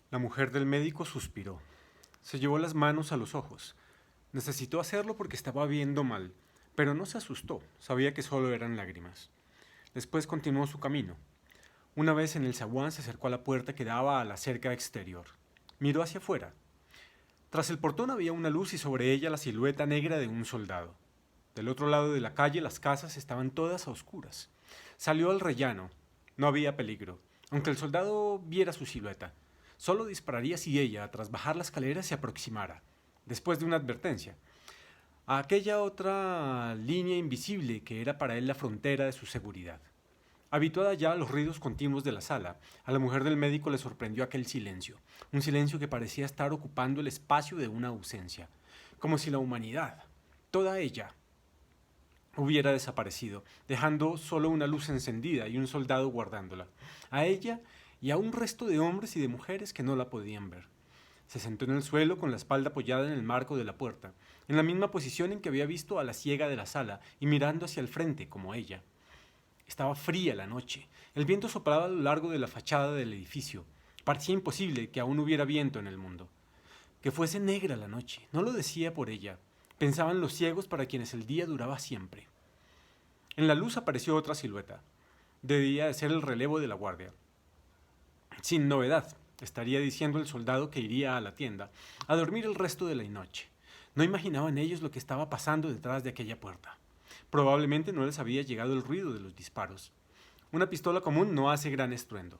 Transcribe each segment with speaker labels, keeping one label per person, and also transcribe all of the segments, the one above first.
Speaker 1: La mujer del médico suspiró. Se llevó las manos a los ojos. Necesitó hacerlo porque estaba viendo mal, pero no se asustó, sabía que solo eran lágrimas. Después continuó su camino. Una vez en el zaguán se acercó a la puerta que daba a la cerca exterior. Miró hacia afuera. Tras el portón había una luz y sobre ella la silueta negra de un soldado. Del otro lado de la calle las casas estaban todas a oscuras. Salió al rellano. No había peligro, aunque el soldado viera su silueta. Solo dispararía si ella, tras bajar la escalera, se aproximara, después de una advertencia, a aquella otra línea invisible que era para él la frontera de su seguridad. Habituada ya a los ruidos continuos de la sala, a la mujer del médico le sorprendió aquel silencio, un silencio que parecía estar ocupando el espacio de una ausencia, como si la humanidad, toda ella, hubiera desaparecido, dejando solo una luz encendida y un soldado guardándola, a ella y a un resto de hombres y de mujeres que no la podían ver. Se sentó en el suelo con la espalda apoyada en el marco de la puerta, en la misma posición en que había visto a la ciega de la sala y mirando hacia el frente como ella. Estaba fría la noche, el viento soplaba a lo largo de la fachada del edificio. Parecía imposible que aún hubiera viento en el mundo. Que fuese negra la noche, no lo decía por ella. Pensaban los ciegos para quienes el día duraba siempre. En la luz apareció otra silueta. Debía de ser el relevo de la guardia. Sin novedad, estaría diciendo el soldado que iría a la tienda, a dormir el resto de la noche. No imaginaban ellos lo que estaba pasando detrás de aquella puerta. Probablemente no les había llegado el ruido de los disparos. Una pistola común no hace gran estruendo.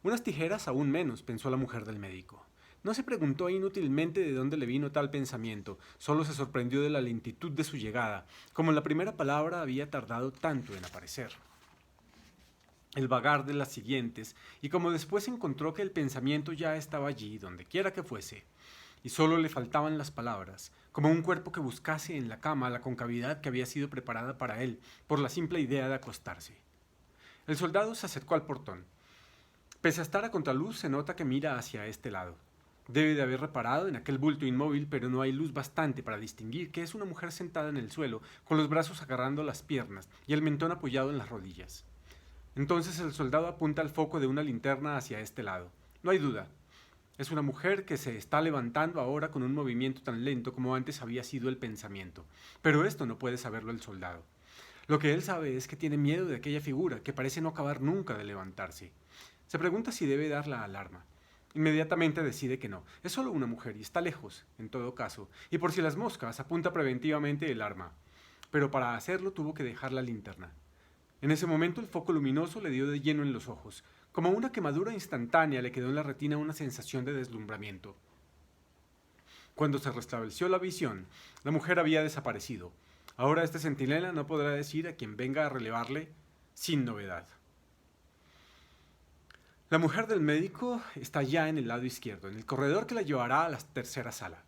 Speaker 1: Unas tijeras aún menos, pensó la mujer del médico. No se preguntó inútilmente de dónde le vino tal pensamiento, solo se sorprendió de la lentitud de su llegada, como la primera palabra había tardado tanto en aparecer. El vagar de las siguientes, y como después encontró que el pensamiento ya estaba allí, donde quiera que fuese, y solo le faltaban las palabras, como un cuerpo que buscase en la cama la concavidad que había sido preparada para él, por la simple idea de acostarse. El soldado se acercó al portón. Pese a estar a contraluz, se nota que mira hacia este lado. Debe de haber reparado en aquel bulto inmóvil, pero no hay luz bastante para distinguir que es una mujer sentada en el suelo, con los brazos agarrando las piernas y el mentón apoyado en las rodillas. Entonces el soldado apunta el foco de una linterna hacia este lado. No hay duda. Es una mujer que se está levantando ahora con un movimiento tan lento como antes había sido el pensamiento. Pero esto no puede saberlo el soldado. Lo que él sabe es que tiene miedo de aquella figura que parece no acabar nunca de levantarse. Se pregunta si debe dar la alarma. Inmediatamente decide que no. Es solo una mujer y está lejos, en todo caso. Y por si las moscas, apunta preventivamente el arma. Pero para hacerlo tuvo que dejar la linterna. En ese momento el foco luminoso le dio de lleno en los ojos. Como una quemadura instantánea le quedó en la retina una sensación de deslumbramiento. Cuando se restableció la visión, la mujer había desaparecido. Ahora este centinela no podrá decir a quien venga a relevarle sin novedad. La mujer del médico está ya en el lado izquierdo, en el corredor que la llevará a la tercera sala.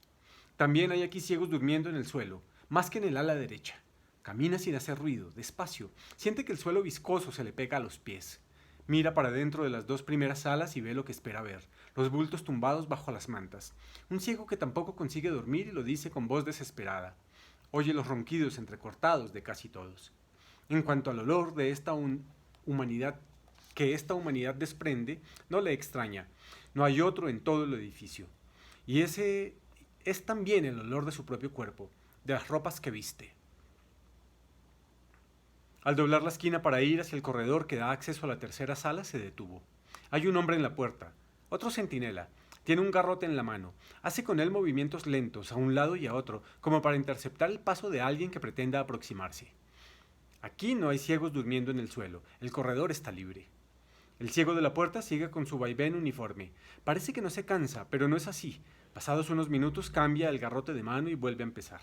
Speaker 1: También hay aquí ciegos durmiendo en el suelo, más que en el ala derecha. Camina sin hacer ruido, despacio. Siente que el suelo viscoso se le pega a los pies. Mira para dentro de las dos primeras salas y ve lo que espera ver, los bultos tumbados bajo las mantas. Un ciego que tampoco consigue dormir y lo dice con voz desesperada. Oye los ronquidos entrecortados de casi todos. En cuanto al olor de esta humanidad que esta humanidad desprende, no le extraña. No hay otro en todo el edificio. Y ese es también el olor de su propio cuerpo, de las ropas que viste. Al doblar la esquina para ir hacia el corredor que da acceso a la tercera sala, se detuvo. Hay un hombre en la puerta, otro centinela. Tiene un garrote en la mano. Hace con él movimientos lentos a un lado y a otro, como para interceptar el paso de alguien que pretenda aproximarse. Aquí no hay ciegos durmiendo en el suelo. El corredor está libre. El ciego de la puerta sigue con su vaivén uniforme. Parece que no se cansa, pero no es así. Pasados unos minutos cambia el garrote de mano y vuelve a empezar.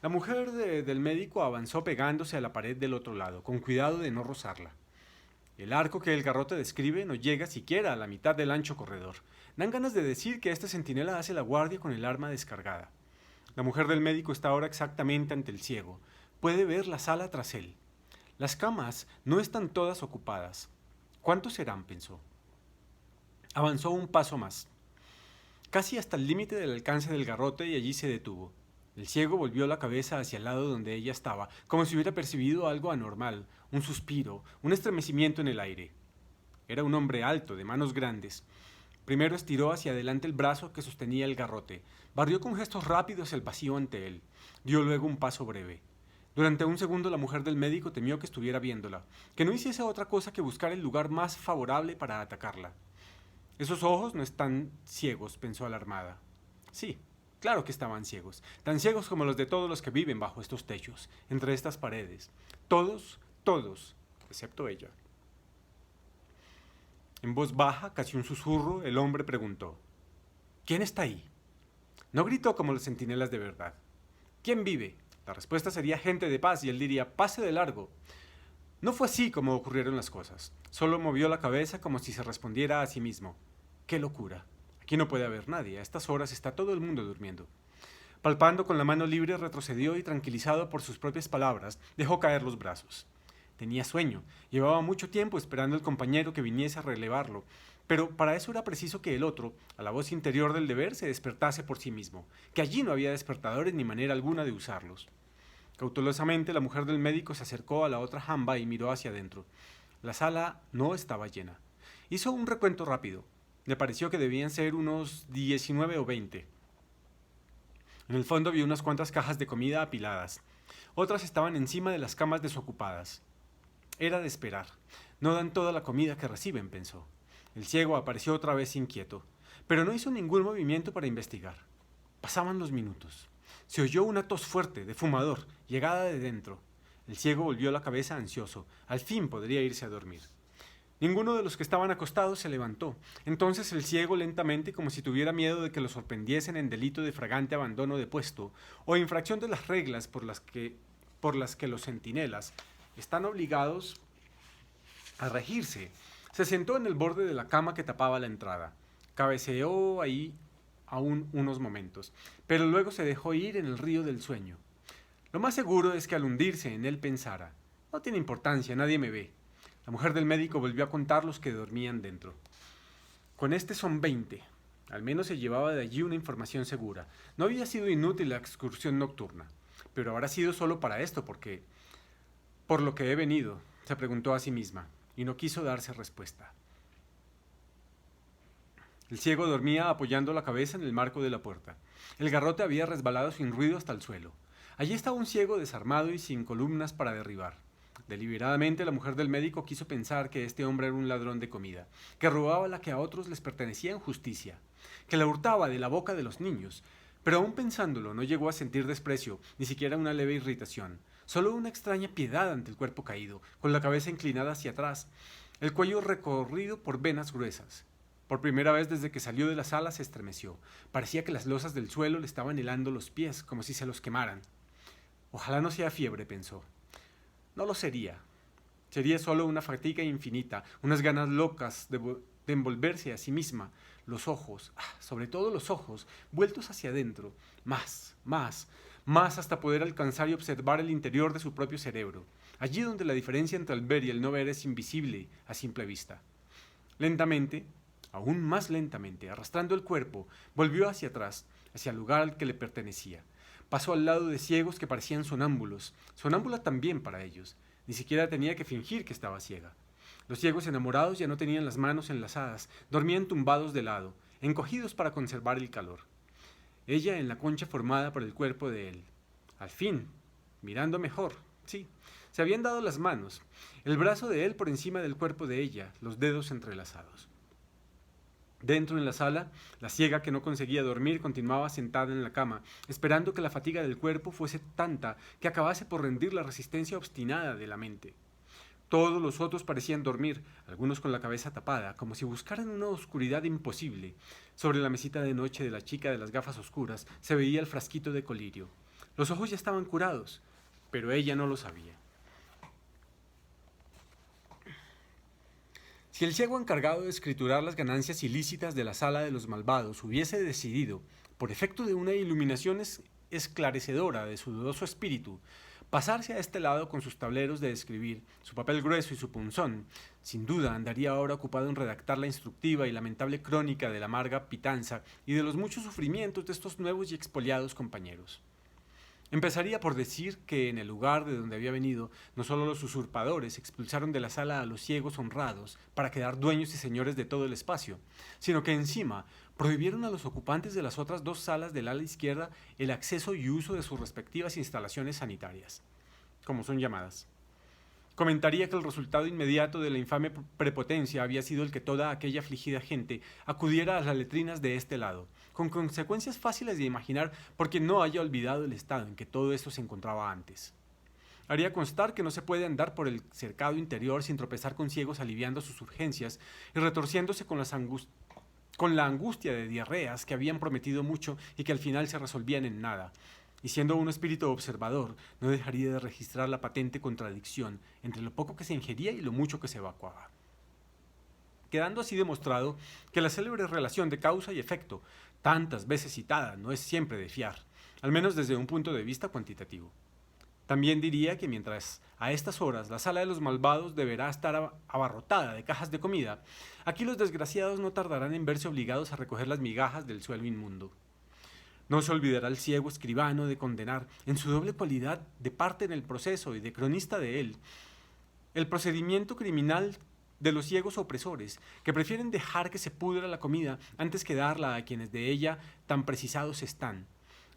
Speaker 1: La mujer del médico avanzó pegándose a la pared del otro lado, con cuidado de no rozarla. El arco que el garrote describe no llega siquiera a la mitad del ancho corredor. Dan ganas de decir que este centinela hace la guardia con el arma descargada. La mujer del médico está ahora exactamente ante el ciego. Puede ver la sala tras él. Las camas no están todas ocupadas. ¿Cuántos serán?, pensó. Avanzó un paso más, casi hasta el límite del alcance del garrote, y allí se detuvo. El ciego volvió la cabeza hacia el lado donde ella estaba, como si hubiera percibido algo anormal, un suspiro, un estremecimiento en el aire. Era un hombre alto, de manos grandes. Primero estiró hacia adelante el brazo que sostenía el garrote, barrió con gestos rápidos el vacío ante él, dio luego un paso breve. Durante un segundo la mujer del médico temió que estuviera viéndola, que no hiciese otra cosa que buscar el lugar más favorable para atacarla. Esos ojos no están ciegos, pensó alarmada. Sí, claro que estaban ciegos, tan ciegos como los de todos los que viven bajo estos techos, entre estas paredes. Todos, excepto ella. En voz baja, casi un susurro, el hombre preguntó: ¿Quién está ahí? No gritó como los centinelas de verdad. ¿Quién vive? La respuesta sería gente de paz y él diría: pase de largo. No fue así como ocurrieron las cosas. Solo movió la cabeza como si se respondiera a sí mismo. ¡Qué locura! Aquí no puede haber nadie. A estas horas está todo el mundo durmiendo. Palpando con la mano libre, retrocedió y, tranquilizado por sus propias palabras, dejó caer los brazos. Tenía sueño. Llevaba mucho tiempo esperando al compañero que viniese a relevarlo, pero para eso era preciso que el otro, a la voz interior del deber, se despertase por sí mismo, que allí no había despertadores ni manera alguna de usarlos. Cautelosamente, la mujer del médico se acercó a la otra jamba y miró hacia adentro. La sala no estaba llena. Hizo un recuento rápido. Le pareció que debían ser unos 19 o 20. En el fondo vio unas cuantas cajas de comida apiladas. Otras estaban encima de las camas desocupadas. Era de esperar. No dan toda la comida que reciben, pensó. El ciego apareció otra vez inquieto, pero no hizo ningún movimiento para investigar. Pasaban los minutos. Se oyó una tos fuerte, de fumador, llegada de dentro. El ciego volvió la cabeza ansioso. Al fin podría irse a dormir. Ninguno de los que estaban acostados se levantó. Entonces el ciego, lentamente, como si tuviera miedo de que lo sorprendiesen en delito de fragante abandono de puesto o infracción de las reglas por las que los centinelas están obligados a regirse, se sentó en el borde de la cama que tapaba la entrada. Cabeceó ahí aún unos momentos, pero luego se dejó ir en el río del sueño. Lo más seguro es que al hundirse en él pensara: no tiene importancia, nadie me ve. La mujer del médico volvió a contar los que dormían dentro. Con este son 20. Al menos se llevaba de allí una información segura. No había sido inútil la excursión nocturna, pero habrá sido solo para esto, por lo que he venido, se preguntó a sí misma, y no quiso darse respuesta. El ciego dormía apoyando la cabeza en el marco de la puerta. El garrote había resbalado sin ruido hasta el suelo. Allí estaba un ciego desarmado y sin columnas para derribar. Deliberadamente la mujer del médico quiso pensar que este hombre era un ladrón de comida, que robaba la que a otros les pertenecía en justicia, que la hurtaba de la boca de los niños, pero aún pensándolo no llegó a sentir desprecio, ni siquiera una leve irritación, solo una extraña piedad ante el cuerpo caído, con la cabeza inclinada hacia atrás, el cuello recorrido por venas gruesas. Por primera vez desde que salió de la sala se estremeció. Parecía que las losas del suelo le estaban helando los pies, como si se los quemaran. Ojalá no sea fiebre, pensó. No lo sería. Sería solo una fatiga infinita, unas ganas locas de envolverse a sí misma. Los ojos, sobre todo los ojos, vueltos hacia adentro, más, hasta poder alcanzar y observar el interior de su propio cerebro, allí donde la diferencia entre el ver y el no ver es invisible a simple vista. Lentamente, aún más lentamente, arrastrando el cuerpo, volvió hacia atrás, hacia el lugar al que le pertenecía. Pasó al lado de ciegos que parecían sonámbulos, sonámbula también para ellos. Ni siquiera tenía que fingir que estaba ciega. Los ciegos enamorados ya no tenían las manos enlazadas, dormían tumbados de lado, encogidos para conservar el calor. Ella en la concha formada por el cuerpo de él. Al fin, mirando mejor, sí, se habían dado las manos, el brazo de él por encima del cuerpo de ella, los dedos entrelazados. Dentro en la sala, la ciega que no conseguía dormir continuaba sentada en la cama, esperando que la fatiga del cuerpo fuese tanta que acabase por rendir la resistencia obstinada de la mente. Todos los otros parecían dormir, algunos con la cabeza tapada, como si buscaran una oscuridad imposible. Sobre la mesita de noche de la chica de las gafas oscuras se veía el frasquito de colirio. Los ojos ya estaban curados, pero ella no lo sabía. Si el ciego encargado de escriturar las ganancias ilícitas de la sala de los malvados hubiese decidido, por efecto de una iluminación esclarecedora de su dudoso espíritu, pasarse a este lado con sus tableros de escribir, su papel grueso y su punzón, sin duda andaría ahora ocupado en redactar la instructiva y lamentable crónica de la amarga pitanza y de los muchos sufrimientos de estos nuevos y expoliados compañeros. Empezaría por decir que en el lugar de donde había venido, no solo los usurpadores expulsaron de la sala a los ciegos honrados para quedar dueños y señores de todo el espacio, sino que encima prohibieron a los ocupantes de las otras dos salas del ala izquierda el acceso y uso de sus respectivas instalaciones sanitarias, como son llamadas. Comentaría que el resultado inmediato de la infame prepotencia había sido el que toda aquella afligida gente acudiera a las letrinas de este lado, con consecuencias fáciles de imaginar porque no haya olvidado el estado en que todo esto se encontraba antes. Haría constar que no se puede andar por el cercado interior sin tropezar con ciegos aliviando sus urgencias y retorciéndose con la angustia de diarreas que habían prometido mucho y que al final se resolvían en nada. Y siendo un espíritu observador, no dejaría de registrar la patente contradicción entre lo poco que se ingería y lo mucho que se evacuaba. Quedando así demostrado que la célebre relación de causa y efecto, tantas veces citada, no es siempre de fiar, al menos desde un punto de vista cuantitativo. También diría que mientras a estas horas la sala de los malvados deberá estar abarrotada de cajas de comida, aquí los desgraciados no tardarán en verse obligados a recoger las migajas del suelo inmundo. No se olvidará el ciego escribano de condenar, en su doble cualidad de parte en el proceso y de cronista de él, el procedimiento criminal de los ciegos opresores, que prefieren dejar que se pudra la comida antes que darla a quienes de ella tan precisados están.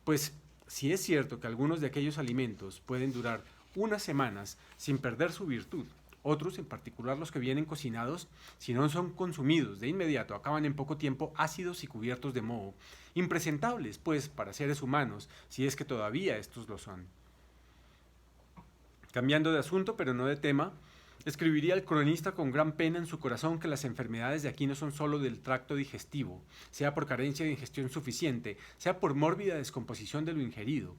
Speaker 1: Pues, si es cierto que algunos de aquellos alimentos pueden durar unas semanas sin perder su virtud, otros, en particular los que vienen cocinados, si no son consumidos de inmediato, acaban en poco tiempo ácidos y cubiertos de moho, impresentables, pues, para seres humanos, si es que todavía estos lo son. Cambiando de asunto, pero no de tema, escribiría el cronista con gran pena en su corazón que las enfermedades de aquí no son solo del tracto digestivo, sea por carencia de ingestión suficiente, sea por mórbida descomposición de lo ingerido,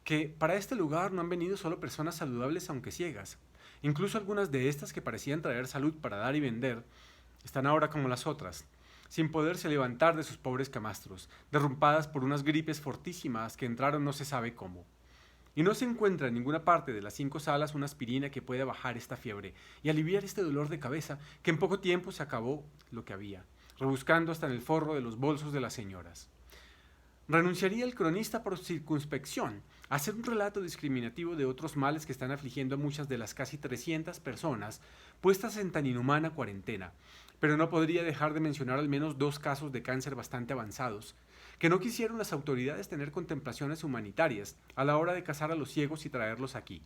Speaker 1: que para este lugar no han venido solo personas saludables aunque ciegas. Incluso algunas de estas que parecían traer salud para dar y vender, están ahora como las otras, sin poderse levantar de sus pobres camastros, derrumpadas por unas gripes fortísimas que entraron no se sabe cómo. Y no se encuentra en ninguna parte de las 5 salas una aspirina que pueda bajar esta fiebre y aliviar este dolor de cabeza que en poco tiempo se acabó lo que había, rebuscando hasta en el forro de los bolsos de las señoras. Renunciaría el cronista por circunspección a hacer un relato discriminativo de otros males que están afligiendo a muchas de las casi 300 personas puestas en tan inhumana cuarentena, pero no podría dejar de mencionar al menos 2 casos de cáncer bastante avanzados, que no quisieron las autoridades tener contemplaciones humanitarias a la hora de cazar a los ciegos y traerlos aquí.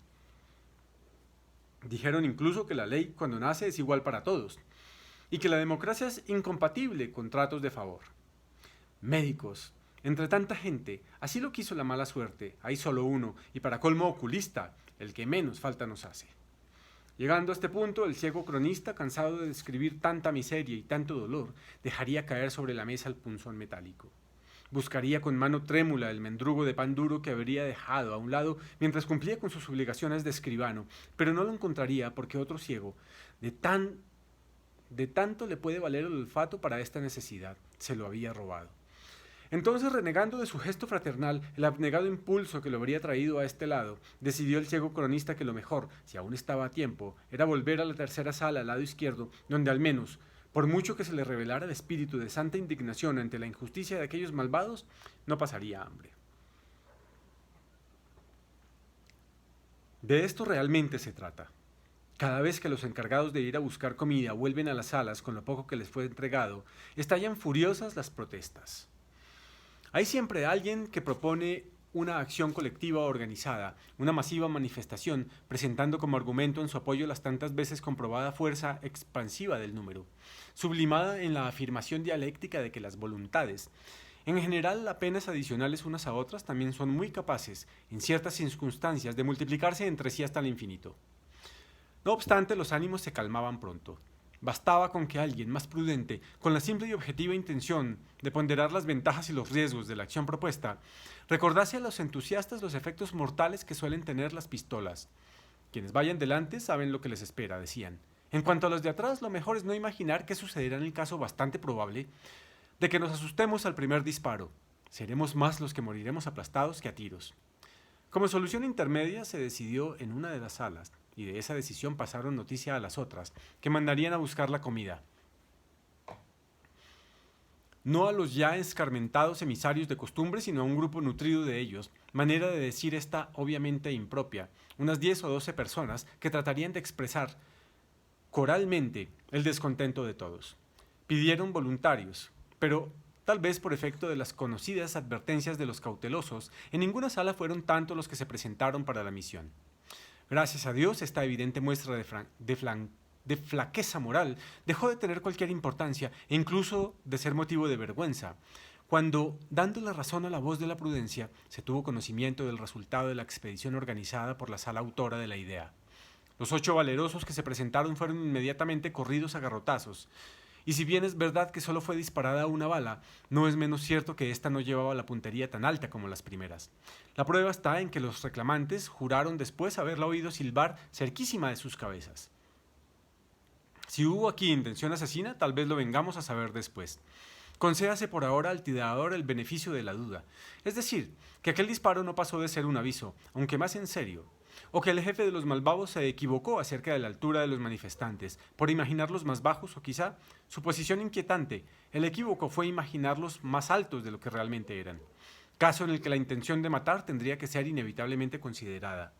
Speaker 1: Dijeron incluso que la ley cuando nace es igual para todos, y que la democracia es incompatible con tratos de favor. Médicos, entre tanta gente, así lo quiso la mala suerte, hay solo uno, y para colmo oculista, el que menos falta nos hace. Llegando a este punto, el ciego cronista, cansado de describir tanta miseria y tanto dolor, dejaría caer sobre la mesa el punzón metálico. Buscaría con mano trémula el mendrugo de pan duro que habría dejado a un lado mientras cumplía con sus obligaciones de escribano, pero no lo encontraría porque otro ciego, de tanto le puede valer el olfato para esta necesidad, se lo había robado. Entonces, renegando de su gesto fraternal, el abnegado impulso que lo habría traído a este lado, decidió el ciego cronista que lo mejor, si aún estaba a tiempo, era volver a la tercera sala al lado izquierdo, donde al menos, por mucho que se le revelara el espíritu de santa indignación ante la injusticia de aquellos malvados, no pasaría hambre. De esto realmente se trata. Cada vez que los encargados de ir a buscar comida vuelven a las salas con lo poco que les fue entregado, estallan furiosas las protestas. Hay siempre alguien que propone una acción colectiva organizada, una masiva manifestación, presentando como argumento en su apoyo las tantas veces comprobada fuerza expansiva del número, sublimada en la afirmación dialéctica de que las voluntades, en general apenas adicionales unas a otras, también son muy capaces, en ciertas circunstancias, de multiplicarse entre sí hasta el infinito. No obstante, los ánimos se calmaban pronto. Bastaba con que alguien más prudente, con la simple y objetiva intención de ponderar las ventajas y los riesgos de la acción propuesta, recordase a los entusiastas los efectos mortales que suelen tener las pistolas. Quienes vayan delante saben lo que les espera, decían. En cuanto a los de atrás, lo mejor es no imaginar qué sucederá en el caso bastante probable de que nos asustemos al primer disparo. Seremos más los que moriremos aplastados que a tiros. Como solución intermedia se decidió en una de las salas, y de esa decisión pasaron noticia a las otras, que mandarían a buscar la comida. no a los ya escarmentados emisarios de costumbre, sino a un grupo nutrido de ellos, manera de decir esta obviamente impropia, unas 10 o 12 personas que tratarían de expresar coralmente el descontento de todos. Pidieron voluntarios, pero tal vez por efecto de las conocidas advertencias de los cautelosos, en ninguna sala fueron tantos los que se presentaron para la misión. Gracias a Dios, esta evidente muestra de flaqueza moral dejó de tener cualquier importancia e incluso de ser motivo de vergüenza, cuando, dando la razón a la voz de la prudencia, se tuvo conocimiento del resultado de la expedición organizada por la sala autora de la idea. Los 8 valerosos que se presentaron fueron inmediatamente corridos a garrotazos, y si bien es verdad que solo fue disparada una bala, no es menos cierto que ésta no llevaba la puntería tan alta como las primeras. La prueba está en que los reclamantes juraron después haberla oído silbar cerquísima de sus cabezas. Si hubo aquí intención asesina, tal vez lo vengamos a saber después. Concédase por ahora al tirador el beneficio de la duda, es decir, que aquel disparo no pasó de ser un aviso, aunque más en serio, o que el jefe de los malvados se equivocó acerca de la altura de los manifestantes, por imaginarlos más bajos o quizá, su posición inquietante, el equívoco fue imaginarlos más altos de lo que realmente eran, caso en el que la intención de matar tendría que ser inevitablemente considerada.